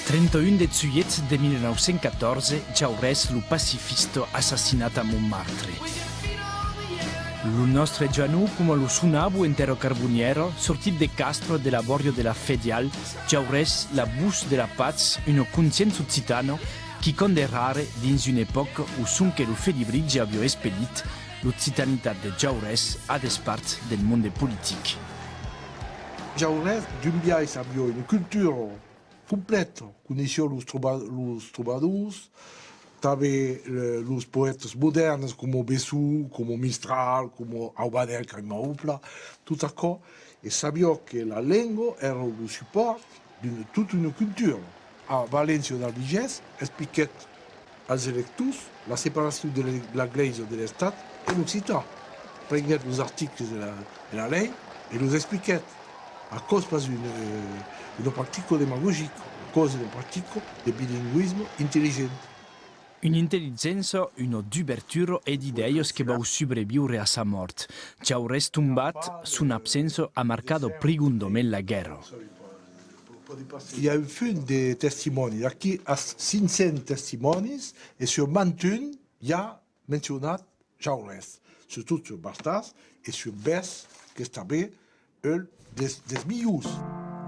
31 de juillet de 1914, Jaurès, le pacifiste, assassinat a Montmartre. Lo nostre gianu, come lo suonavo intero carboniero, sortit de Castro de laborio della Fedial, Jaurès, la bus de la paz, un conscienzo occitano, qui conderrare dins un'epoca où sonque lo Fedibrigi avio espedit, l'occitanitat de Jaurès a despart del monde politic. Jaurès, d'un biais avio una cultura completa, conosceu los trovadors, també los poetes modernos como Bessou, como Mistral, como Aubanel, Caimaupla, tot això, e sabia que la lingua era el suport de tota una cultura. A València del Vigès expliquet als electors la separació de l'Església de l'Estat en l'Occità. Prenguet els articles de la llei i los expliquet. A cause pas une pratique démagogique, a cause d'une pratique de bilinguisme intelligent. Un'intelligenza, una d'ubertura e d'ideias che va sopravvivere a sa mort. Jaurès tombat, son absenza ha marcato profondamente la guerra. Il y a un film de testimonis. Aquí a 500 testimonis et sur 21 il y a mentionné Jaurès. Surtout sur Bartas et sur Bess, qui est un des millous.